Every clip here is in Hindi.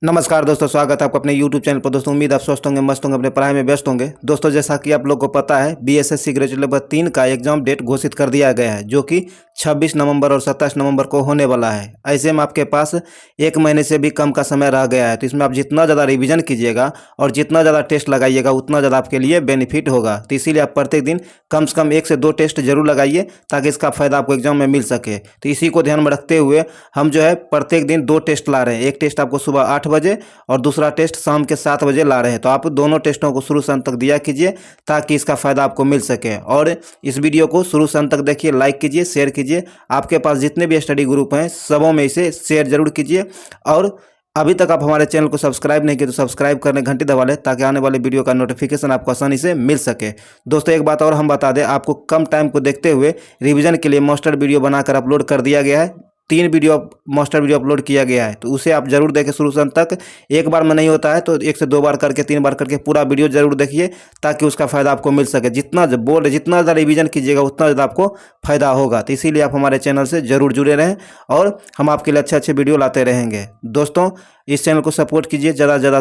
नमस्कार दोस्तों, स्वागत है आपको अपने YouTube चैनल पर। दोस्तों उम्मीद आप स्वस्थ होंगे, मस्त होंगे, अपने पढ़ाई में व्यस्त होंगे। दोस्तों जैसा कि आप लोग को पता है, BSSC ग्रेजुएट लेवल 3 का एग्जाम डेट घोषित कर दिया गया है, जो कि 26 नवंबर और 27 नवंबर को होने वाला है। ऐसे में आपके पास 1 महीने से भी कम का समय रह गया है। तो इसमें आप जितना ज़्यादा रिवीजन कीजिएगा और जितना ज़्यादा टेस्ट लगाइएगा उतना ज़्यादा आपके लिए बेनिफिट होगा। तो इसीलिए आप प्रत्येक दिन कम से कम 1 से 2 टेस्ट जरूर लगाइए, ताकि इसका फ़ायदा आपको एग्जाम में मिल सके। तो इसी को ध्यान में रखते हुए हम जो है प्रत्येक दिन 2 टेस्ट ला रहे हैं। एक टेस्ट आपको सुबह 8 बजे और दूसरा टेस्ट शाम के 7 बजे ला रहे हैं। तो आप दोनों टेस्टों को शुरू से अंत तक दिया कीजिए, ताकि इसका फ़ायदा आपको मिल सके। और इस वीडियो को शुरू से अंत तक देखिए, लाइक कीजिए, शेयर कीजिए। आपके पास जितने भी स्टडी ग्रुप हैं सबों में इसे शेयर जरूर कीजिए। और अभी तक आप हमारे चैनल को सब्सक्राइब नहीं किए तो सब्सक्राइब करने घंटी दबा लें, ताकि आने वाले वीडियो का नोटिफिकेशन आपको आसानी से मिल सके। दोस्तों एक बात और हम बता दें, आपको कम टाइम को देखते हुए रिवीजन के लिए मास्टर वीडियो बनाकर अपलोड कर दिया गया है। 3 वीडियो मास्टर वीडियो अपलोड किया गया है, तो उसे आप जरूर देखें शुरू से अंत तक। एक बार में नहीं होता है तो 1 से 2 बार करके, 3 बार करके पूरा वीडियो जरूर देखिए, ताकि उसका फ़ायदा आपको मिल सके। जितना ज़्यादा रिवीजन कीजिएगा उतना ज़्यादा आपको फ़ायदा होगा। तो इसीलिए आप हमारे चैनल से ज़रूर जुड़े रहें और हम आपके लिए अच्छे अच्छे वीडियो लाते रहेंगे। दोस्तों इस चैनल को सपोर्ट कीजिए, ज़्यादा से ज़्यादा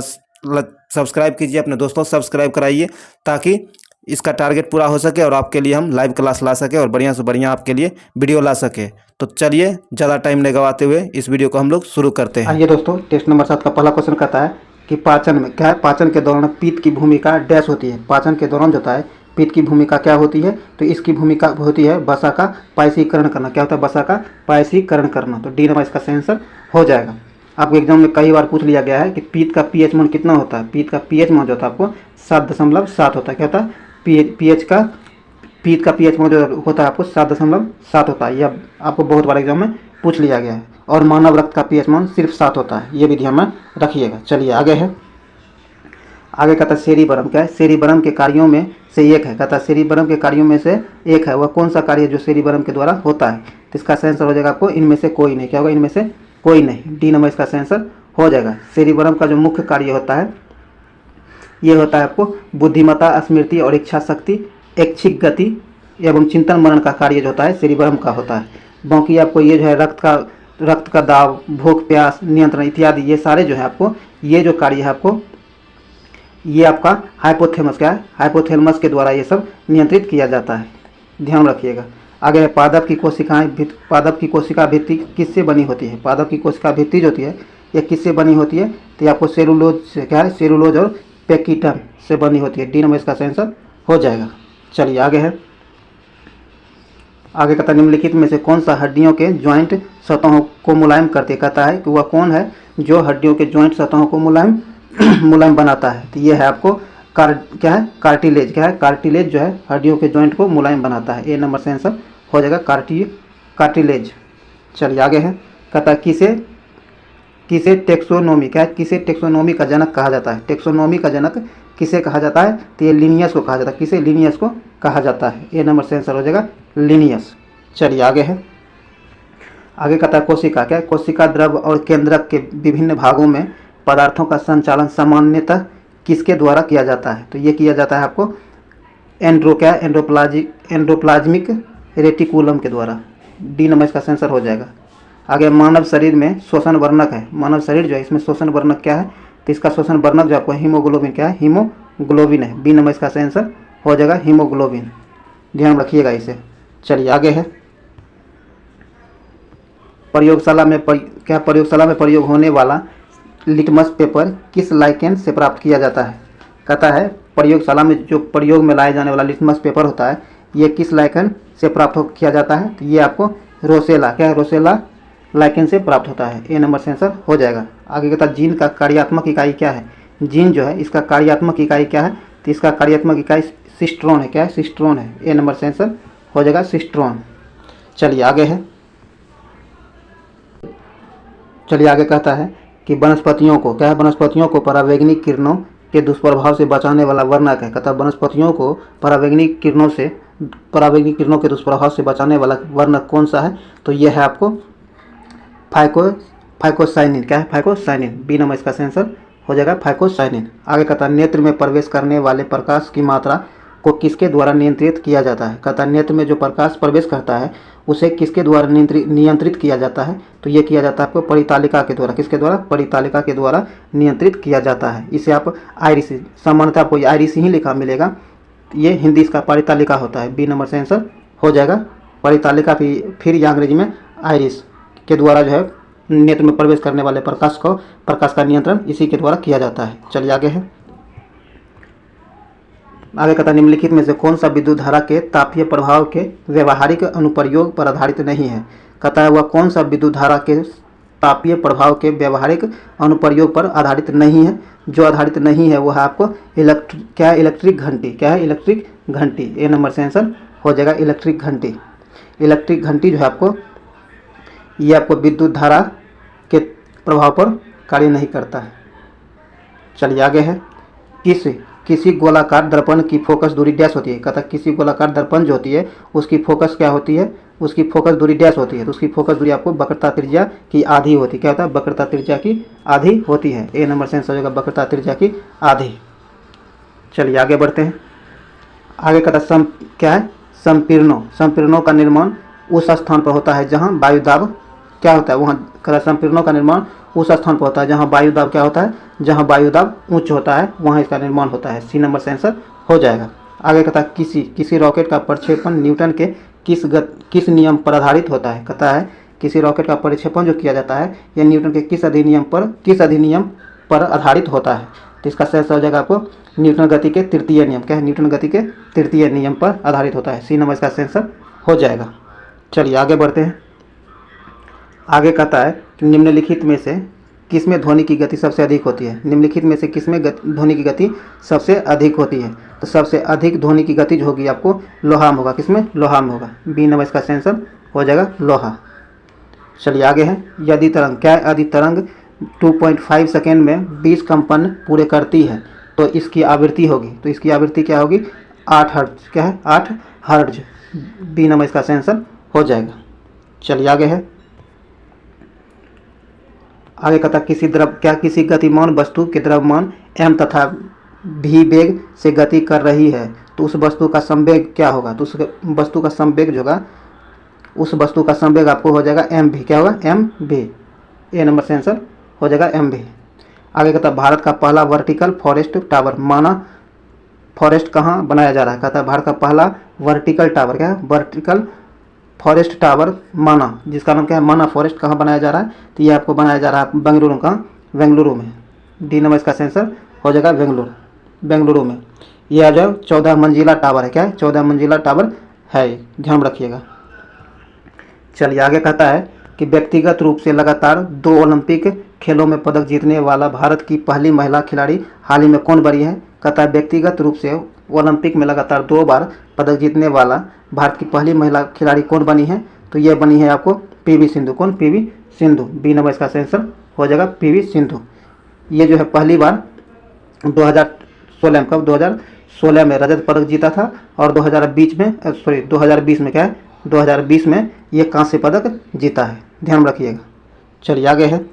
सब्सक्राइब कीजिए, अपने दोस्तों से सब्सक्राइब कराइए, ताकि इसका टारगेट पूरा हो सके और आपके लिए हम लाइव क्लास ला सके और बढ़िया से बढ़िया आपके लिए वीडियो ला सके। तो चलिए ज़्यादा टाइम नहीं गवाते हुए इस वीडियो को हम लोग शुरू करते हैं। आइए दोस्तों, टेस्ट नंबर 7 का पहला क्वेश्चन कहता है कि पाचन में क्या है, पाचन के दौरान पित्त की भूमिका डैश होती है। पाचन के दौरान जो होता है पित्त की भूमिका क्या होती है, तो इसकी भूमिका होती है वसा का पायसीकरण करना। क्या होता है? वसा का पायसीकरण करना। तो डी नंबर इसका सही आंसर हो जाएगा। आपको एग्जाम में कई बार पूछ लिया गया है कि पित्त का पीएच मान कितना होता है। पित्त का पीएच मान जो होता है आपको 7.7 होता है। क्या होता है? पित्त का पीएच मान जो होता है आपको 7.7 होता है। यह आपको बहुत बार एग्जाम में पूछ लिया गया है। और मानव रक्त का पीएच मान सिर्फ 7 होता है, ये भी ध्यान में रखिएगा। चलिए आगे है। आगे कहता है सेरिबरम। क्या है? सेरिबरम के कार्यों में से एक है। कहता है सेरिबरम के कार्यों में से एक है, वह कौन सा कार्य है जो सेरिबरम के द्वारा होता है? तो इसका सही आंसर हो जाएगा आपको इनमें से कोई नहीं। क्या होगा? इनमें से कोई नहीं। डी नंबर इसका सही आंसर हो जाएगा। सेरिबरम का जो मुख्य कार्य होता है ये होता है आपको बुद्धिमत्ता, स्मृति और इच्छा शक्ति, ऐच्छिक गति एवं चिंतन मनन का कार्य जो होता है सेरिबरम का होता है। बाकी आपको ये जो है रक्त का दाब, भूख प्यास नियंत्रण इत्यादि, ये सारे जो है आपको ये जो कार्य है आपको ये आपका हाइपोथैलेमस, क्या है? हाइपोथैलेमस के द्वारा ये सब नियंत्रित किया जाता है, ध्यान रखिएगा। आगे है पादप की कोशिकाएं। पादप की कोशिका भित्ति किससे बनी होती है? पादप की कोशिका भित्ति जो होती है ये किससे बनी होती है? तो आपको सेलुलोज से, क्या है? सेलुलोज और पेकिटन से बनी होती है। डी नंबर इसका सही आंसर हो जाएगा। चलिए आगे है। आगे कहता है निम्नलिखित में से कौन सा हड्डियों के ज्वाइंट सतहों को मुलायम करती है? कहता है कि वह कौन है जो हड्डियों के ज्वाइंट सतहों को मुलायम बनाता है? तो ये है आपको क्या है? कार्टिलेज। क्या है? कार्टिलेज जो है हड्डियों के ज्वाइंट को मुलायम बनाता है। ए नंबर से आंसर हो जाएगा कार्टिलेज। चलिए आगे है। कहता है किसे टेक्सोनोमी, क्या है? किसे टेक्सोनोमी का जनक कहा जाता है? टेक्सोनोमी का जनक किसे कहा जाता है? तो ये लिनियस को कहा जाता है। किसे? लिनियस को कहा जाता है। ए नंबर से आंसर हो जाएगा लिनियस। चलिए आगे है। आगे कहता है कोशिका। क्या है? कोशिका द्रव और केंद्रक के विभिन्न भागों में पदार्थों का संचालन सामान्यतः किसके द्वारा किया जाता है? तो ये किया जाता है आपको एंडोप्लाज्मिक रेटिकुलम के द्वारा। डी नंबर इसका आंसर हो जाएगा। आगे मानव शरीर में श्वसन वर्णक है। मानव शरीर जो है इसमें श्वसन वर्णक क्या है? तो इसका श्वसन वर्णक जो आपको हीमोग्लोबिन, क्या है? हीमोग्लोबिन है। बी नंबर इसका सही आंसर हो जाएगा हीमोग्लोबिन, ध्यान रखिएगा इसे। चलिए आगे है। प्रयोगशाला में प्रयोगशाला में प्रयोग होने वाला लिटमस पेपर किस लाइकेन से प्राप्त किया जाता है? कहता है प्रयोगशाला में जो प्रयोग में लाए जाने वाला लिटमस पेपर होता है ये किस लाइकेन से प्राप्त किया जाता है? तो ये आपको रोसेला, क्या है? रोसेला लाइकेन से प्राप्त होता है। ए नंबर से आंसर हो जाएगा। आगे कहता है जीन का कार्यात्मक इकाई क्या है? जीन जो है इसका कार्यात्मक इकाई क्या है? तो इसका कार्यात्मक इकाई सिस्ट्रोन है। क्या है? सिस्ट्रोन है। ए नंबर से आंसर हो जाएगा सिस्ट्रोन। चलिए आगे है। चलिए आगे कहता है कि वनस्पतियों को, क्या है? वनस्पतियों को परावैंगनिक किरणों के दुष्प्रभाव से बचाने वाला वर्णक है। कहता है वनस्पतियों को परावैंगनिक किरणों के दुष्प्रभाव से बचाने वाला वर्णक कौन सा है? तो यह है आपको फाइकोसाइनिन। क्या है? फाइकोसाइनिन। बी नंबर इसका आंसर हो जाएगा फाइकोसाइनिन। आगे कहता है नेत्र में प्रवेश करने वाले प्रकाश की मात्रा को किसके द्वारा नियंत्रित किया जाता है? कहता है नेत्र में जो प्रकाश प्रवेश करता है उसे किसके द्वारा नियंत्रित किया जाता है? तो ये किया जाता है आपको परितालिका के द्वारा। किसके द्वारा? परितालिका के द्वारा नियंत्रित किया जाता है। इसे आप आईरिस, सामान्यतः आपको आईरिस ही लिखा मिलेगा, ये हिंदी इसका परितालिका होता है। बी नंबर से आंसर हो जाएगा परितालिका। फिर ये अंग्रेजी में आइरिस के द्वारा जो है नेत्र में प्रवेश करने वाले प्रकाश का नियंत्रण इसी के द्वारा किया जाता है। चलिए आगे है। आगे कहता है निम्नलिखित में से कौन सा विद्युत धारा के तापीय प्रभाव के व्यवहारिक अनुप्रयोग पर आधारित नहीं है? कहता है वह कौन सा विद्युत धारा के तापीय प्रभाव के व्यवहारिक अनुप्रयोग पर आधारित नहीं है? जो आधारित नहीं है वह आपको इलेक्ट्रिक घंटी। क्या है? इलेक्ट्रिक घंटी। ए नंबर से आंसर हो जाएगा इलेक्ट्रिक घंटी। इलेक्ट्रिक घंटी जो है आपको ये आपको विद्युत धारा के प्रभाव पर कार्य नहीं करता है। चलिए आगे है। किसी गोलाकार दर्पण की फोकस दूरी डैश होती है? कहता है किसी गोलाकार दर्पण जो होती है उसकी फोकस क्या होती है? उसकी फोकस दूरी डैश होती है। तो उसकी फोकस दूरी आपको वक्रता त्रिज्या की आधी होती है। क्या होता है? वक्रता त्रिज्या की आधी होती है। ए नंबर से आंसर हो जाएगा वक्रता त्रिज्या की आधी। चलिए आगे बढ़ते हैं। आगे कहता है क्या है? संपीड़नों का निर्माण उस स्थान पर होता है जहाँ वायुदाब क्या होता है? वहाँ कहता है संपीड़नों का निर्माण उस स्थान पर होता है जहाँ वायुदाब क्या होता है? जहाँ वायुदाब उच्च होता है वहाँ इसका निर्माण होता है। सी नंबर से आंसर हो जाएगा। आगे कहता है किसी रॉकेट का प्रक्षेपण न्यूटन के किस नियम पर आधारित होता है? कहता है किसी रॉकेट का प्रक्षेपण जो किया जाता है यह न्यूटन के किस अधिनियम पर आधारित होता है? तो इसका सही हो जाएगा आपको न्यूटन गति के तृतीय नियम। क्या है? न्यूटन गति के तृतीय नियम पर आधारित होता है। सी नंबर इसका आंसर हो जाएगा। चलिए आगे बढ़ते हैं। आगे कहता है कि निम्नलिखित में से किसमें ध्वनि की गति सबसे अधिक होती है? निम्नलिखित में से किसमें ध्वनि की गति सबसे अधिक होती है? तो सबसे अधिक ध्वनि की गति जो होगी आपको लोहा में होगा। किसमें? लोहा में होगा। बी नंबर इसका आंसर हो जाएगा लोहा। चलिए आगे है। यदि तरंग क्या है? यदि तरंग 2.5 सेकेंड में 20 कंपन पूरे करती है तो इसकी आवृत्ति होगी। तो इसकी आवृत्ति क्या होगी? 8 हर्ट्ज। क्या है? 8 हर्ट्ज। बी नंबर इसका आंसर हो जाएगा। चलिए आगे है। आगे कहता किसी गतिमान वस्तु के द्रव्यमान m तथा v वेग से गति कर रही है तो उस वस्तु का संवेग क्या होगा? तो उस वस्तु का संवेग जो होगा उस वस्तु का संवेग आपको हो जाएगा mv। क्या होगा? mv। ए नंबर से आंसर हो जाएगा mv। आगे कहता भारत का पहला वर्टिकल फॉरेस्ट टावर माना फॉरेस्ट कहाँ बनाया जा रहा है? कहता है भारत का पहला वर्टिकल टावर क्या है? वर्टिकल फॉरेस्ट टावर माना, जिसका नाम क्या है? माना फॉरेस्ट कहाँ बनाया जा रहा है? तो ये आपको बनाया जा रहा है बेंगलुरु। कहाँ? बेंगलुरु में। डी नंबर इसका आंसर हो जाएगा बेंगलुरु में। यह जो 14 मंजिला टावर है। क्या है? 14 मंजिला टावर है, ध्यान रखिएगा। चलिए आगे कहता है कि व्यक्तिगत रूप से लगातार 2 ओलंपिक खेलों में पदक जीतने वाला भारत की पहली महिला खिलाड़ी हाल ही में कौन बनी है? कहता है व्यक्तिगत रूप से ओलंपिक में लगातार 2 बार पदक जीतने वाला भारत की पहली महिला खिलाड़ी कौन बनी है? तो ये बनी है आपको पीवी सिंधु। कौन? पीवी सिंधु। बी नंबर इसका आंसर हो जाएगा पीवी सिंधु। ये जो है पहली बार 2016 में, कब? 2016 में रजत पदक जीता था और 2020 में क्या है? 2020 में ये कांस्य पदक जीता है, ध्यान रखिएगा। चलिए आगे है।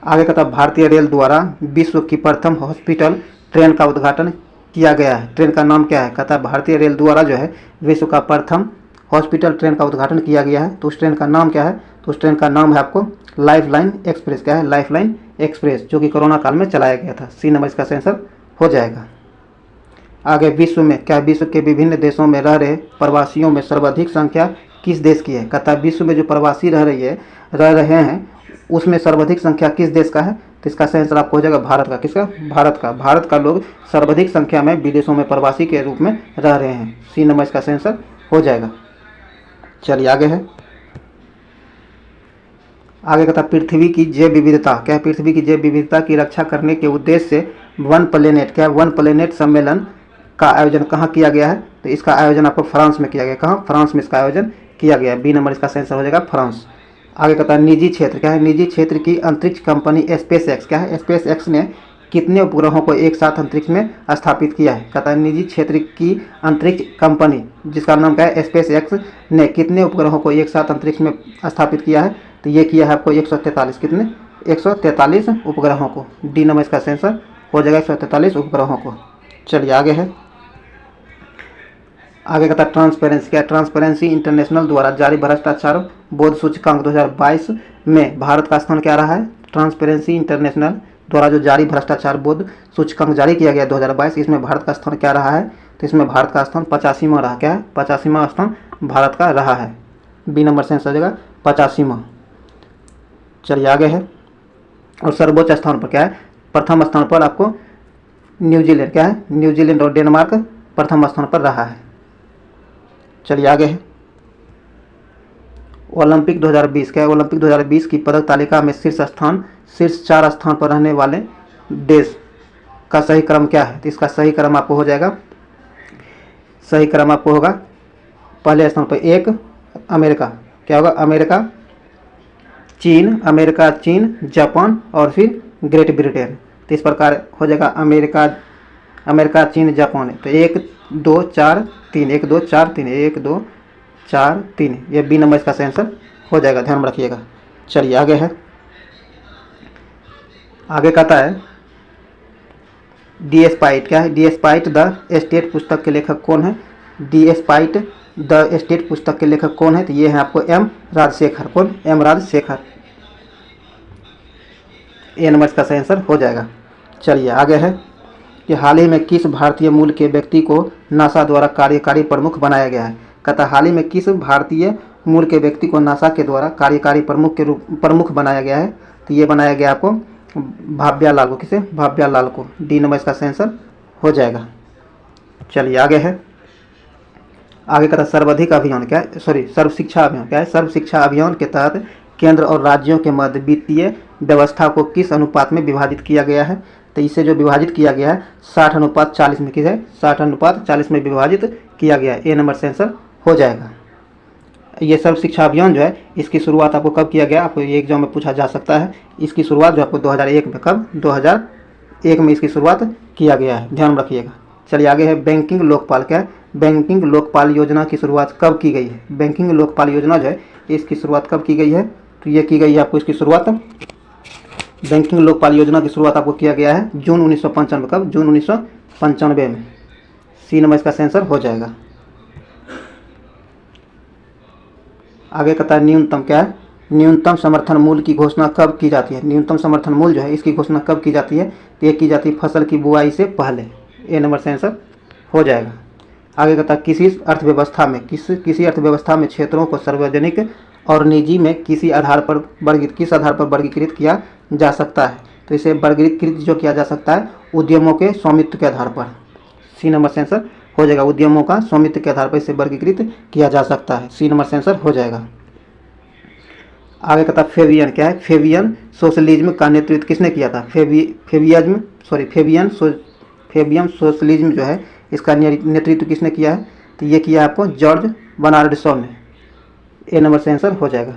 आगे कहता भारतीय रेल द्वारा विश्व की प्रथम हॉस्पिटल ट्रेन का उद्घाटन किया गया है। ट्रेन का नाम क्या है? कहता है भारतीय रेल द्वारा जो है विश्व का प्रथम हॉस्पिटल ट्रेन का उद्घाटन किया गया है। तो उस ट्रेन का नाम क्या है? तो उस ट्रेन का नाम है आपको लाइफलाइन एक्सप्रेस। क्या है? लाइफलाइन एक्सप्रेस, जो कि कोरोना काल में चलाया गया था। सी नंबर इसका आंसर हो जाएगा। आगे विश्व में क्या? विश्व के विभिन्न देशों में रह रहे प्रवासियों में सर्वाधिक संख्या किस देश की है? कहता है विश्व में जो प्रवासी रह रहे हैं उसमें सर्वाधिक संख्या किस देश का है? तो इसका आंसर आपको हो जाएगा भारत का। किसका? भारत का लोग सर्वाधिक संख्या में विदेशों में प्रवासी के रूप में रह रहे हैं। सी नंबर इसका आंसर हो जाएगा। चलिए आगे है। आगे कहता पृथ्वी की जैव विविधता। क्या है? पृथ्वी की जैव विविधता की रक्षा करने के उद्देश्य से वन प्लेनेट क्या है? वन प्लेनेट सम्मेलन का आयोजन कहाँ किया गया है? तो इसका आयोजन आपको फ्रांस में किया गया। कहाँ? फ्रांस में इसका आयोजन किया गया। बी नंबर इसका आंसर हो जाएगा फ्रांस। आगे कहता है निजी क्षेत्र। क्या है? निजी क्षेत्र की अंतरिक्ष कंपनी स्पेस एक्स। क्या है? स्पेस एक्स ने कितने उपग्रहों को एक साथ अंतरिक्ष में स्थापित किया है? कहता है निजी क्षेत्र की अंतरिक्ष कंपनी जिसका नाम क्या है? स्पेस एक्स ने कितने उपग्रहों को एक साथ अंतरिक्ष में स्थापित किया है? तो ये किया है आपको 143। कितने? 143 उपग्रहों को। डी नंबर इसका आंसर हो जाएगा 143 उपग्रहों को। चलिए आगे है। आगे कहता है ट्रांसपेरेंसी। क्या ट्रांसपेरेंसी इंटरनेशनल द्वारा जारी भ्रष्टाचार बोध सूचकांक 2022 में भारत का स्थान क्या रहा है? ट्रांसपेरेंसी इंटरनेशनल द्वारा जो जारी भ्रष्टाचार बोध सूचकांक जारी किया गया 2022, इसमें भारत का स्थान क्या रहा है? तो इसमें भारत का स्थान 85वां रहा। क्या है? 85वां स्थान भारत का रहा है। बी नंबर से आंसर हो जाएगा 85वां। चलिए आगे है। और सर्वोच्च स्थान पर क्या है? प्रथम स्थान पर आपको न्यूजीलैंड। क्या है? न्यूजीलैंड और डेनमार्क प्रथम स्थान पर रहा है। चलिए आगे है। ओलंपिक 2020। क्या है? ओलंपिक 2020 की पदक तालिका में शीर्ष 4 स्थान पर रहने वाले देश का सही क्रम क्या है? तो इसका सही क्रम आपको हो जाएगा, सही क्रम आपको होगा पहले स्थान पर 1 अमेरिका। क्या होगा? अमेरिका, चीन, जापान और फिर ग्रेट ब्रिटेन। तो इस प्रकार हो जाएगा अमेरिका, चीन, जापान। तो 1 2 4 3, 1 2 4 3, 1 2 4 3, ये बी नंबर इसका आंसर हो जाएगा, ध्यान में रखिएगा। चलिए आगे है। आगे कहता है डी स्पाइट। क्या है? डी स्पाइट द स्टेट पुस्तक के लेखक कौन है? डी स्पाइट द स्टेट पुस्तक के लेखक कौन है? तो ये है आपको एम राजशेखर। कौन? एम राजशेखर। ए नंबर इसका आंसर हो जाएगा। चलिए आगे है कि हाल ही में किस भारतीय मूल के व्यक्ति को नासा द्वारा कार्यकारी प्रमुख बनाया गया है? कहता हाल ही में किस भारतीय मूल के व्यक्ति को नासा के द्वारा कार्यकारी प्रमुख बनाया गया है? तो ये बनाया गया आपको भाव्या लाल को। किसे? भाव्या लाल को। डी नंबर इसका आंसर हो जाएगा। चलिए आगे है। आगे कहता सर्वाधिक अभियान। क्या है? सर्व शिक्षा अभियान। क्या है? सर्व शिक्षा अभियान के तहत केंद्र और राज्यों के मध्य वित्तीय व्यवस्था को किस अनुपात में विभाजित किया गया है? तो इसे जो विभाजित किया गया है 60:40 में। किस है? 60:40 में विभाजित किया गया है। ए नंबर से आंसर हो जाएगा। ये सर्व शिक्षा अभियान जो है इसकी शुरुआत आपको कब किया गया? आपको ये एग्जाम में पूछा जा सकता है। इसकी शुरुआत जो आपको 2001 में, कब? 2001 में इसकी शुरुआत किया गया है, ध्यान रखिएगा। चलिए आगे है बैंकिंग लोकपाल। क्या है? बैंकिंग लोकपाल योजना की शुरुआत कब की गई है? बैंकिंग लोकपाल योजना जो है इसकी शुरुआत कब की गई है? तो ये की गई है आपको इसकी शुरुआत, बैंकिंग लोकपाल योजना की शुरुआत आपको किया गया है जून 1995। कब? जून 1995 में। सी नंबर इसका आंसर हो जाएगा। आगे कहता है न्यूनतम। क्या है? न्यूनतम समर्थन मूल्य की घोषणा कब की जाती है? न्यूनतम समर्थन मूल्य जो है इसकी घोषणा कब की जाती है? तो ये की जाती है फसल की बुआई से पहले। ए नंबर से आंसर हो जाएगा। आगे कहता है किसी अर्थव्यवस्था में क्षेत्रों को सार्वजनिक और निजी में किस आधार पर वर्गीकृत किया जा सकता है? तो इसे वर्गीकृत जो किया जा सकता है उद्यमों के स्वामित्व के आधार पर। सी नंबर से आंसर हो जाएगा। उद्यमों का स्वामित्व के आधार पर इसे वर्गीकृत किया जा सकता है। सी नंबर से आंसर हो जाएगा। आगे कहता है फेबियन। क्या है? फेबियन सोशलिज्म का नेतृत्व किसने किया था? फेबियन सोशलिज्म जो है इसका नेतृत्व किसने किया है? तो ये किया आपको जॉर्ज बर्नार्ड शॉ ने। ए नंबर से आंसर हो जाएगा।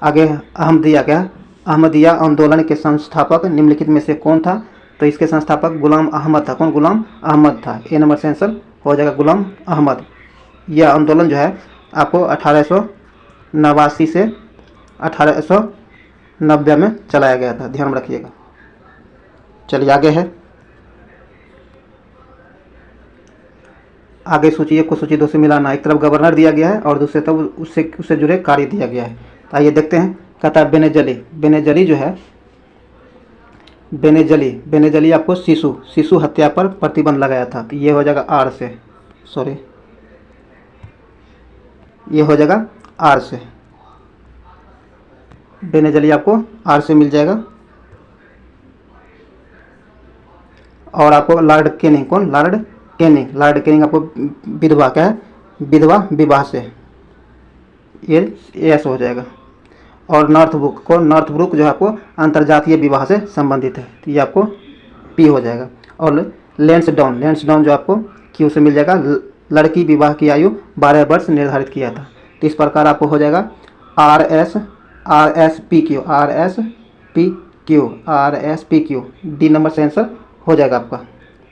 आगे अहमदिया। क्या है? अहमदिया आंदोलन के संस्थापक निम्नलिखित में से कौन था? तो इसके संस्थापक गुलाम अहमद था। कौन? गुलाम अहमद था। ए नंबर से आंसर हो जाएगा गुलाम अहमद। यह आंदोलन जो है आपको 1889 से 1890 में चलाया गया था, ध्यान में रखिएगा। चलिए आगे है। आगे सूची 1 को सूची 2 से मिलाना। एक तरफ गवर्नर दिया गया है और दूसरे तरफ उससे जुड़े कार्य दिया गया है। तो आइए देखते हैं। कहता है बेनेजली जो है बेनेजली आपको शिशु हत्या पर प्रतिबंध लगाया था। तो ये हो जाएगा आर से, ये हो जाएगा आर से। बेनेजली आपको आर से मिल जाएगा। और आपको लॉर्ड कैनिंग। कौन? लॉर्ड कैनिंग आपको विधवा। क्या है? विधवा विवाह से, ये एस हो जाएगा। और नॉर्थब्रुक। कौन? नॉर्थब्रुक जो है आपको अंतर्जातीय विवाह से संबंधित है, तो ये आपको पी हो जाएगा। और लेंसडाउन जो आपको क्यू से मिल जाएगा। लड़की विवाह की आयु 12 वर्ष निर्धारित किया था। तो इस प्रकार आपको हो जाएगा R S P Q. D number से आंसर हो जाएगा आपका,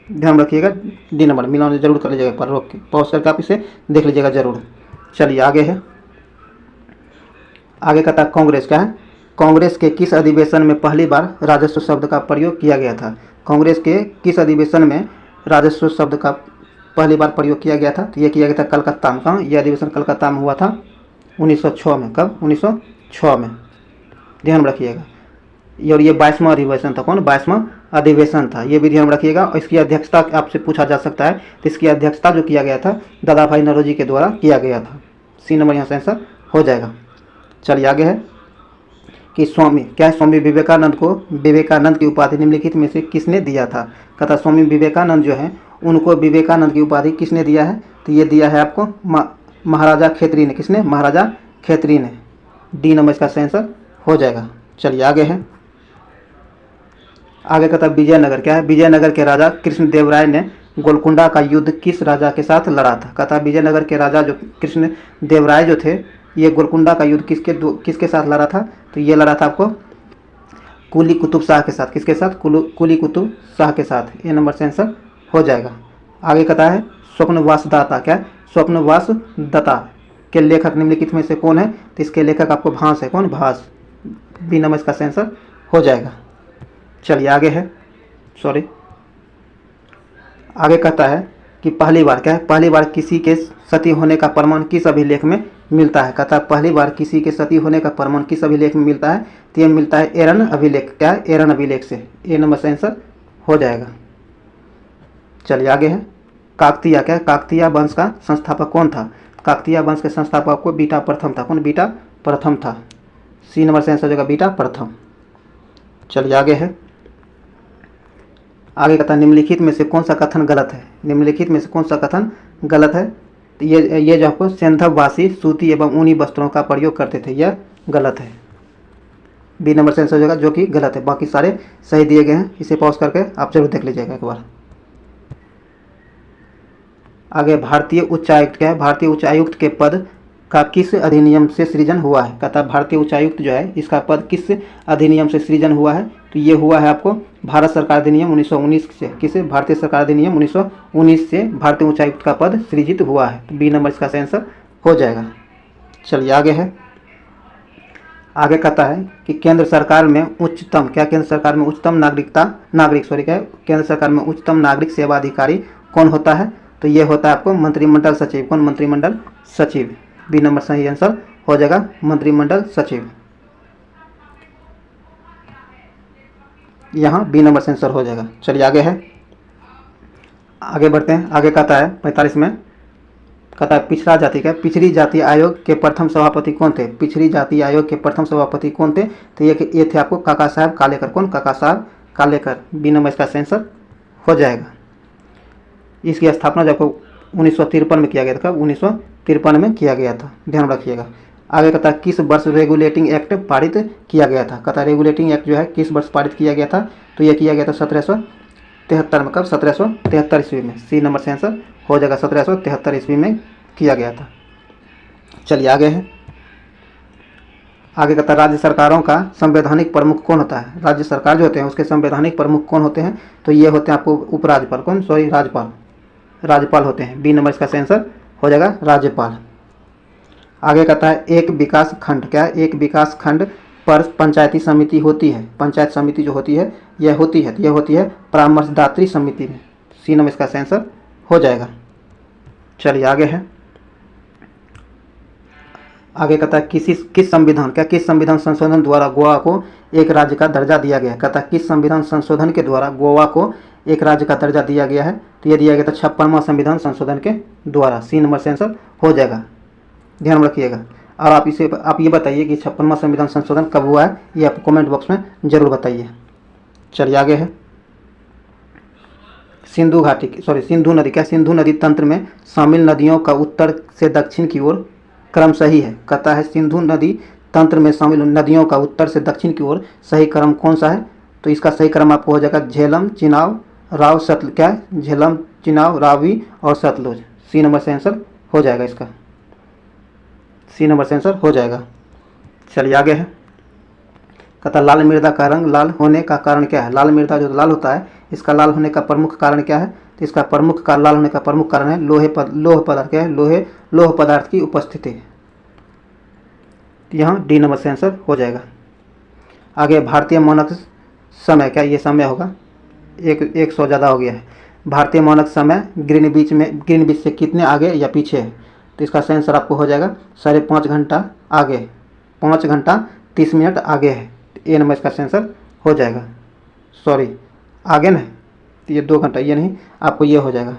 ध्यान रखिएगा। डी नंबर मिलान जरूर कर लीजिएगा, पर रोक के पॉज करके आप इसे देख लीजिएगा जरूर। चलिए आगे है। आगे कहता है कांग्रेस। क्या है? कांग्रेस के किस अधिवेशन में पहली बार राजस्व शब्द का प्रयोग किया गया था? कांग्रेस के किस अधिवेशन में राजस्व शब्द का पहली बार प्रयोग किया गया था? तो ये किया गया था कलकत्ता में। कहाँ? यह अधिवेशन कलकत्ता में हुआ था 1906 में। कब? 1906 में, ध्यान में रखिएगा। और ये 22वां अधिवेशन था। कौन? 22वां अधिवेशन था, ये भी ध्यान में रखिएगा। और इसकी अध्यक्षता आपसे पूछा जा सकता है, तो इसकी अध्यक्षता जो किया गया था दादा भाई नौरोजी के द्वारा किया गया था। सी नंबर यहाँ से आंसर हो जाएगा। चलिए आगे है कि स्वामी विवेकानंद को विवेकानंद की उपाधि निम्नलिखित में से किसने दिया था? कहता स्वामी विवेकानंद जो है उनको विवेकानंद की उपाधि किसने दिया है? तो ये दिया है आपको महाराजा खेतरी ने। किसने? महाराजा खेतरी ने। डी नंबर इसका आंसर हो जाएगा। चलिए आगे है, आगे कहता विजयनगर। क्या है? विजयनगर के राजा कृष्णदेवराय ने गोलकुंडा का युद्ध किस राजा के साथ लड़ा था? कहता विजयनगर के राजा जो कृष्णदेवराय जो थे, ये गोलकुंडा का युद्ध किसके साथ लड़ा था? तो ये लड़ा था आपको कुली कुतुब शाह के साथ। किसके साथ? कुली कुतुब शाह के साथ। ए नंबर से आंसर हो जाएगा। आगे कहता है स्वप्नवास दाता। क्या? स्वप्नवास दाता के लेखक निम्नलिखित में से कौन है? तो इसके लेखक आपको भास है। कौन? भास। बी नंबर इसका आंसर हो जाएगा। चलिए आगे है, आगे कहता है कि पहली बार। क्या है? पहली बार किसी के सती होने का प्रमाण किस अभिलेख में मिलता है? कहता है पहली बार किसी के सती होने का प्रमाण किस अभिलेख में मिलता है? तो ये मिलता है एरन अभिलेख। क्या है? एरन अभिलेख से। ए नंबर से आंसर हो जाएगा। चलिए आगे है काकतीय। क्या है? काकतीय वंश का संस्थापक कौन था? काकतीय वंश के संस्थापक को बीटा प्रथम था। कौन? बीटा प्रथम था। सी नंबर से आंसर हो जाएगा बीटा प्रथम। चलिए आगे है, आगे कहता है निम्नलिखित में से कौन सा कथन गलत है? निम्नलिखित में से कौन सा कथन गलत है? तो ये जो आपको सेंधववासी सूती एवं ऊनी वस्त्रों का प्रयोग करते थे, यह गलत है। बी नंबर से आंसर हो जाएगा, जो कि गलत है। बाकी सारे सही दिए गए हैं, इसे पॉज करके आप जरूर देख लीजिएगा एक बार। आगे भारतीय उच्चायुक्त। क्या है? भारतीय उच्चायुक्त के पद का किस अधिनियम से सृजन हुआ है? कहता है भारतीय उच्चायुक्त जो है इसका पद किस अधिनियम से सृजन हुआ है? तो ये हुआ है आपको भारत सरकार अधिनियम 1919 से। किसे? भारतीय सरकार अधिनियम 1919 से भारतीय उच्चायुक्त का पद सृजित हुआ है। तो बी नंबर इसका आंसर हो जाएगा। चलिए आगे है, आगे कहता है कि केंद्र सरकार में उच्चतम। क्या? केंद्र सरकार में उच्चतम केंद्र सरकार में उच्चतम नागरिक सेवा अधिकारी कौन होता है? तो ये होता है आपको मंत्रिमंडल सचिव। कौन? मंत्रिमंडल सचिव। बी नंबर सही आंसर हो जाएगा, मंत्रिमंडल सचिव। यहाँ बी नंबर से आंसर हो जाएगा। चलिए आगे है, आगे बढ़ते हैं। आगे कहता है 45 में, कहता है पिछड़ा जाति। क्या? पिछड़ी जाति आयोग के प्रथम सभापति कौन थे? पिछड़ी जाति आयोग के प्रथम सभापति कौन थे? तो ये थे आपको काका साहब कालेकर। कौन? काका साहब कालेकर। बी नंबर इसका आंसर हो जाएगा। इसकी स्थापना जब 1953 में किया गया था। कब? 1953 में किया गया था, ध्यान रखिएगा। आगे कहता है किस वर्ष रेगुलेटिंग एक्ट पारित किया गया था? कहता है रेगुलेटिंग एक्ट जो है किस वर्ष पारित किया गया था? तो यह किया गया था 1773 में। कब? 1773 ईस्वी में। सी नंबर से आंसर हो जाएगा, 1773 ईस्वी में किया गया था। चलिए आगे है, आगे कहता है राज्य सरकारों का संवैधानिक प्रमुख कौन होता है? राज्य सरकार जो होते हैं उसके संवैधानिक प्रमुख कौन होते हैं? तो ये होते हैं आपको उपराज्यपाल। कौन? राज्यपाल होते हैं। बी नंबर इसका आंसर हो जाएगा, राज्यपाल। आगे कहता है एक विकास खंड। क्या? एक विकास खंड पर पंचायती समिति होती है। पंचायत समिति जो होती है यह होती है परामर्शदात्री समिति में। सी नंबर इसका आंसर हो जाएगा। चलिए आगे है, आगे कहता है किस संविधान। क्या? किस संविधान संशोधन द्वारा गोवा को एक राज्य का दर्जा दिया गया? कहता है किस संविधान संशोधन के द्वारा गोवा को एक राज्य का दर्जा दिया गया है? तो यह दिया गया था 56वां संविधान संशोधन के द्वारा। सी नंबर से आंसर हो जाएगा, ध्यान में रखिएगा। और आप ये बताइए कि 56वां संविधान संशोधन कब हुआ है, ये आप कमेंट बॉक्स में जरूर बताइए। चलिए आगे है, सिंधु नदी। क्या? सिंधु नदी तंत्र में शामिल नदियों का उत्तर से दक्षिण की ओर क्रम सही है? कहता है सिंधु नदी तंत्र में शामिल नदियों का उत्तर से दक्षिण की ओर सही क्रम कौन सा है? तो इसका सही क्रम आपको हो जाएगा झेलम, चिनाब, राव, सतलुज। क्या है? झेलम, चिनाब, रावी और सतलुज। सी नंबर से आंसर हो जाएगा इसका, सी नंबर से आंसर हो जाएगा। चलिए आगे है, कहता लाल मृदा का रंग लाल होने का कारण क्या है? लाल मृदा जो लाल होता है इसका लाल होने का प्रमुख कारण क्या है? तो इसका लाल होने का प्रमुख कारण है लौह पदार्थ। क्या है? लौह पदार्थ की उपस्थिति। यहाँ डी नंबर से आंसर हो जाएगा। आगे भारतीय मानक समय। क्या? ये समय होगा 100 ज़्यादा हो गया है। भारतीय मानक समय ग्रीनविच से कितने आगे या पीछे है? तो इसका सही आंसर आपको हो जाएगा 5.5 घंटा आगे, 5 घंटा 30 मिनट आगे है। ए नंबर इसका सही आंसर हो जाएगा। सॉरी, आगे ना, तो ये 2 घंटा, ये नहीं, आपको ये हो जाएगा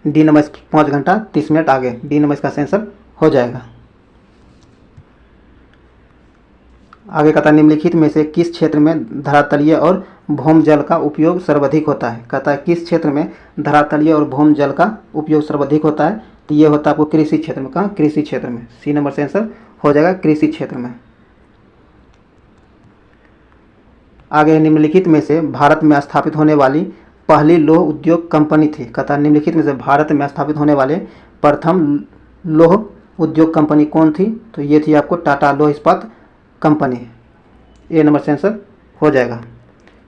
डी नंबर 5 घंटा 30 मिनट आगे, डी नंबर इसका सही आंसर हो जाएगा। आगे कहता है निम्नलिखित में से किस क्षेत्र में धरातलीय और भौम जल का उपयोग सर्वाधिक होता है? कहता है किस क्षेत्र में धरातलीय और भौम जल का उपयोग सर्वाधिक होता है? तो ये होता है आपको कृषि क्षेत्र में। कहाँ? कृषि क्षेत्र में। सी नंबर से आंसर हो जाएगा कृषि क्षेत्र में। आगे निम्नलिखित में से भारत में स्थापित होने वाली पहली लौह उद्योग कंपनी थी। कहता है निम्नलिखित में से भारत में स्थापित होने वाले प्रथम लौह उद्योग कंपनी कौन थी? तो ये थी आपको टाटा लौह इस्पात कंपनी। ए नंबर से आंसर हो जाएगा।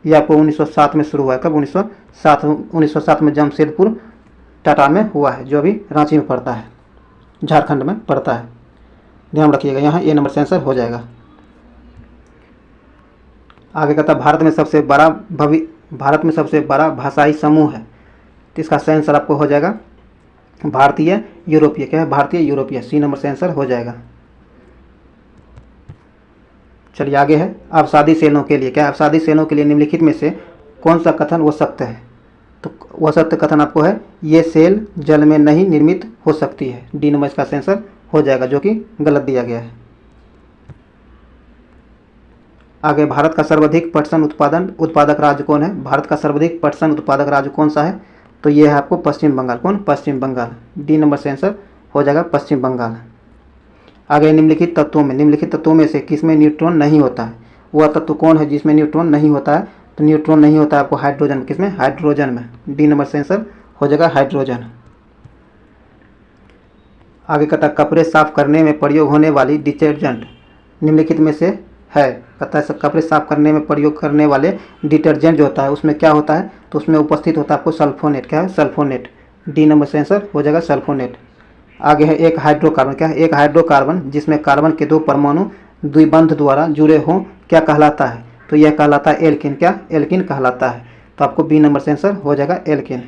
ये आपको 1907 में शुरू हुआ है। कब? 1907 में जमशेदपुर टाटा में हुआ है, जो अभी रांची में पड़ता है, झारखंड में पड़ता है। ध्यान रखिएगा, यहाँ ए नंबर से आंसर हो जाएगा। आगे कहता है भारत में सबसे बड़ा भाषाई समूह है। तो इसका सही आंसर आपको हो जाएगा भारतीय यूरोपीय। क्या है? भारतीय यूरोपीय। सी नंबर से आंसर हो जाएगा। चलिए आगे है अवसादी सेलों के लिए। क्या है? अवसादी सेलों के लिए निम्नलिखित में से कौन सा कथन वो सत्य है? तो वह सत्य कथन आपको है ये सेल जल में नहीं निर्मित हो सकती है। डी नंबर इसका आंसर हो जाएगा, जो कि गलत दिया गया है। आगे भारत का सर्वाधिक पटसन उत्पादक राज्य कौन है? भारत का सर्वाधिक पटसन उत्पादक राज्य कौन सा है? तो ये है आपको पश्चिम बंगाल। कौन? पश्चिम बंगाल। डी नंबर से आंसर हो जाएगा पश्चिम बंगाल। आगे निम्नलिखित तत्वों में से किसमें न्यूट्रॉन नहीं होता है? वह तत्व कौन है जिसमें न्यूट्रॉन नहीं होता है? तो न्यूट्रॉन नहीं होता है आपको हाइड्रोजन। किसमें? हाइड्रोजन में। डी नंबर से आंसर हो जाएगा हाइड्रोजन। आगे कहता है कपड़े साफ करने में प्रयोग होने वाली डिटर्जेंट निम्नलिखित में से है। कहता है कपड़े साफ करने में प्रयोग करने वाले डिटर्जेंट जो होता है उसमें क्या होता है? तो उसमें उपस्थित होता है आपको सल्फोनेट। क्या है? सल्फोनेट। डी नंबर से आंसर हो जाएगा सल्फोनेट। आगे है एक हाइड्रोकार्बन। क्या है? एक हाइड्रोकार्बन जिसमें कार्बन के 2 परमाणु द्विबंध द्वारा जुड़े हों क्या कहलाता है? तो यह कहलाता है एल्किन। क्या? एल्किन कहलाता है। तो आपको बी नंबर से आंसर हो जाएगा एल्किन।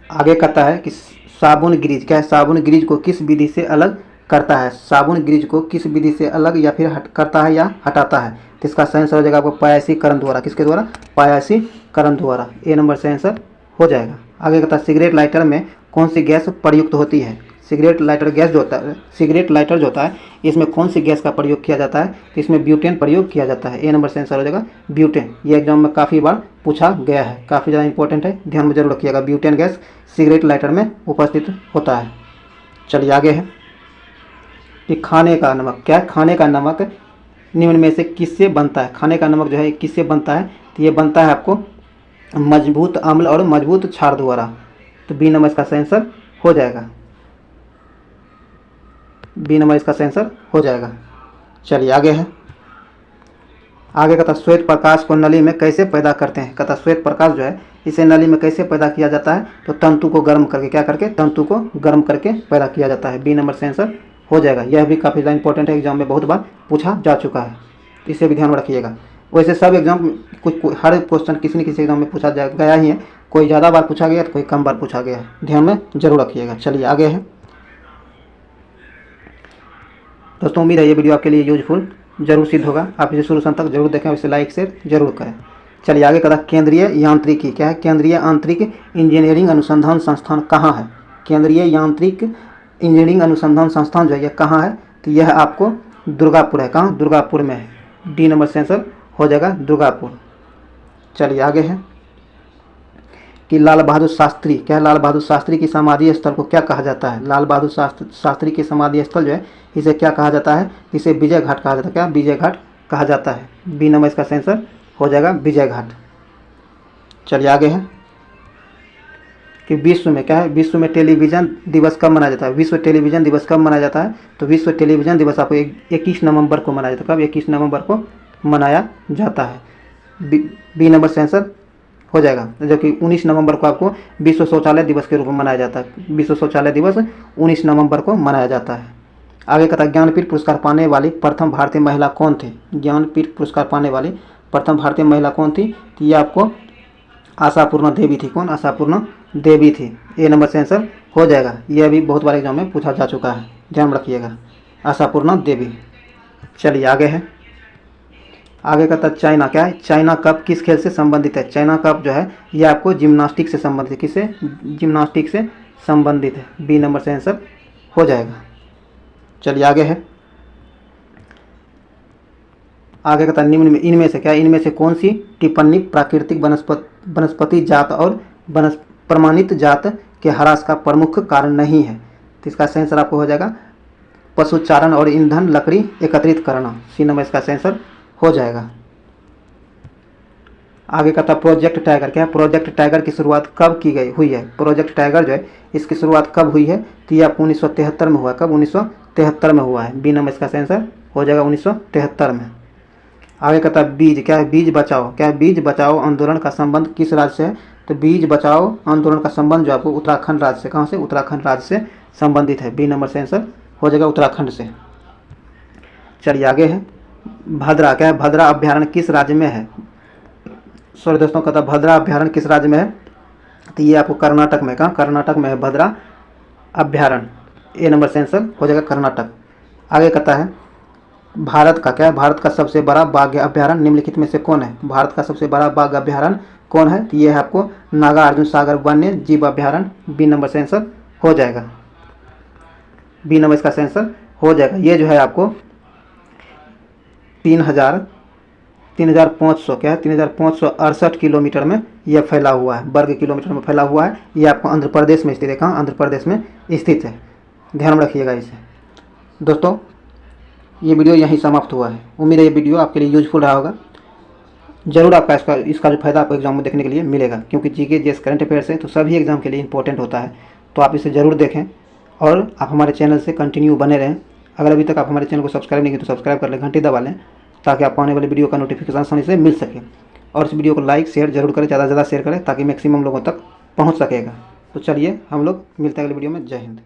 आगे कहता है कि साबुन ग्रीज। क्या है? साबुन ग्रीज को किस विधि से अलग करता है? साबुन ग्रीज को किस विधि से अलग या फिर करता है या हटाता है? तो इसका सही आंसर हो जाएगा आपको पायसीकरण द्वारा। किसके द्वारा? पायसीकरण द्वारा। ए नंबर से आंसर हो जाएगा। आगे कहता है सिगरेट लाइटर में कौन सी गैस प्रयुक्त होती है? सिगरेट लाइटर जो होता है इसमें कौन सी गैस का प्रयोग किया जाता है? तो इसमें ब्यूटेन प्रयोग किया जाता है। ए नंबर से आंसर हो जाएगा ब्यूटेन। ये एग्जाम में काफ़ी बार पूछा गया है, काफ़ी ज़्यादा इंपॉर्टेंट है, ध्यान में जरूर रखिएगा। ब्यूटेन गैस सिगरेट लाइटर में उपस्थित होता है। चलिए आगे है कि खाने का नमक। क्या है? खाने का नमक निम्न में से किससे बनता है? खाने का नमक जो है किससे बनता है? तो ये बनता है आपको मजबूत अम्ल और मजबूत क्षार द्वारा। तो बी नंबर इसका सही आंसर हो जाएगा। बी नंबर इसका सही आंसर हो जाएगा। चलिए आगे है। आगे कहता श्वेत प्रकाश को नली में कैसे पैदा करते हैं? कहता श्वेत प्रकाश जो है इसे नली में कैसे पैदा किया जाता है? तो तंतु को गर्म करके। क्या करके? तंतु को गर्म करके पैदा किया जाता है। बी नंबर से आंसर हो जाएगा। यह भी काफ़ी ज़्यादा इंपॉर्टेंट है, एग्जाम में बहुत बार पूछा जा चुका है, इसे भी ध्यान में रखिएगा। वैसे सब एग्जाम हर क्वेश्चन किसी न किसी एग्जाम में पूछा गया ही है, कोई ज़्यादा बार पूछा गया तो कोई कम बार पूछा गया है, ध्यान में जरूर रखिएगा। चलिए आगे है दोस्तों, उम्मीद है ये वीडियो आपके लिए यूजफुल जरूर सिद्ध होगा। आप इसे शुरू से अंत तक जरूर देखें, इसे लाइक शेयर जरूर करें। चलिए आगे कहता केंद्रीय यांत्रिकी। क्या है? केंद्रीय आंतरिक इंजीनियरिंग अनुसंधान संस्थान कहाँ है? केंद्रीय यांत्रिक इंजीनियरिंग अनुसंधान संस्थान जो है यह कहाँ है? तो यह आपको दुर्गापुर है। कहाँ? दुर्गापुर में है। डी नंबर से आंसर हो जाएगा दुर्गापुर। चलिए आगे है कि लाल बहादुर शास्त्री। क्या है? लाल बहादुर शास्त्री की समाधि स्थल को क्या कहा जाता है? लाल बहादुर शास्त्री की समाधि स्थल जो है इसे क्या कहा जाता है? इसे विजय घाट कहा जाता है। क्या? विजय घाट कहा जाता है। बी नंबर इसका आंसर हो जाएगा विजय घाट। चलिए आगे है कि विश्व में क्या है? विश्व में टेलीविज़न दिवस कब मनाया जाता है? विश्व टेलीविज़न दिवस कब मनाया जाता है? तो विश्व टेलीविज़न दिवस आपको 21 नवंबर को मनाया जाता है। कब? 21 नवंबर को मनाया जाता है। बी नंबर से आंसर हो जाएगा, जबकि 19 नवंबर को आपको विश्व शौचालय दिवस के रूप में मनाया जाता है। विश्व शौचालय दिवस 19 नवंबर को मनाया जाता है। आगे कहता है ज्ञानपीठ पुरस्कार पाने वाली प्रथम भारतीय महिला कौन थी? ज्ञानपीठ पुरस्कार पाने वाली प्रथम भारतीय महिला कौन थी? तो ये आपको आशापूर्णा देवी थी। कौन? आशापूर्णा देवी थी। ए नंबर से आंसर हो जाएगा। ये अभी बहुत बार एग्जाम में पूछा जा चुका है, ध्यान रखिएगा, आशापूर्णा देवी। चलिए आगे है, आगे का था चाइना। क्या है? चाइना कप किस खेल से संबंधित है? चाइना कप जो है ये आपको जिम्नास्टिक से संबंधित है। किससे? जिम्नास्टिक से संबंधित है। बी नंबर से आंसर हो जाएगा। चलिए आगे है, आगे का था निम्न में इनमें से क्या? इनमें से कौन सी टिप्पणी प्राकृतिक वनस्पति जात और प्रमाणित जात के ह्रास का प्रमुख कारण नहीं है? तो इसका सही आंसर आपको हो जाएगा पशुचारण और ईंधन लकड़ी एकत्रित करना। सी नंबर इसका सही आंसर हो जाएगा। आगे का था प्रोजेक्ट टाइगर। क्या है? प्रोजेक्ट टाइगर की शुरुआत कब की गई हुई है? प्रोजेक्ट टाइगर जो है इसकी शुरुआत कब हुई है? तो ये आपको 1973 में हुआ। कब? 1973 में हुआ है। बी नंबर इसका सही आंसर हो जाएगा 1973 में। आगे का था बीज। क्या है? बीज बचाओ। क्या है? बीज बचाओ आंदोलन का संबंध किस राज्य से है? तो बीज बचाओ आंदोलन का संबंध जो आपको उत्तराखंड राज्य से, कहाँ से? उत्तराखंड राज्य से संबंधित है। बी नंबर से आंसर हो जाएगा उत्तराखंड से। चलिए आगे है, भद्रा। क्या है? भद्रा अभ्यारण्य किस राज्य में है? सॉरी दोस्तों, कहता भद्रा अभ्यारण्य किस राज्य में है? तो ये आपको कर्नाटक में। कहाँ? कर्नाटक में है भद्रा अभ्यारण्य। ए नंबर से आंसर हो जाएगा कर्नाटक। आगे कहता है भारत का। क्या है? भारत का सबसे बड़ा बाघ अभ्यारण्य निम्नलिखित में से कौन है? भारत का सबसे बड़ा बाघ अभ्यारण्य कौन है? तो ये है आपको नागार्जुन सागर वन्य जीव अभ्यारण्य। बी नंबर से आंसर हो जाएगा। बी नंबर इसका आंसर हो जाएगा। ये जो है आपको 3,500 क्या है? 3,568 किलोमीटर में यह फैला हुआ है, वर्ग किलोमीटर में फैला हुआ है। ये आपको आंध्र प्रदेश में स्थित है। कहाँ? आंध्र प्रदेश में स्थित है, ध्यान रखिएगा इसे। दोस्तों ये वीडियो यहीं समाप्त हुआ है। उम्मीद है ये वीडियो आपके लिए यूजफुल रहा होगा। जरूर आपका इसका जो फायदा आपको एग्जाम में देखने के लिए मिलेगा, क्योंकि जीके जीएस करंट अफेयर्स है तो सभी एग्जाम के लिए इंपॉर्टेंट होता है। तो आप इसे ज़रूर देखें और आप हमारे चैनल से कंटिन्यू बने रहें। अगर अभी तक आप हमारे चैनल को सब्सक्राइब नहीं किए तो सब्सक्राइब कर लें, घंटी दबा लें, ताकि आपको आने वाली वीडियो का नोटिफिकेशन आसानी से मिल सके। और इस वीडियो को लाइक शेयर जरूर करें, ज़्यादा से ज़्यादा शेयर करें, ताकि मैक्सिमम लोगों तक पहुँच सकेगा। तो चलिए हम लोग मिलते हैं अगली वीडियो में। जय हिंद।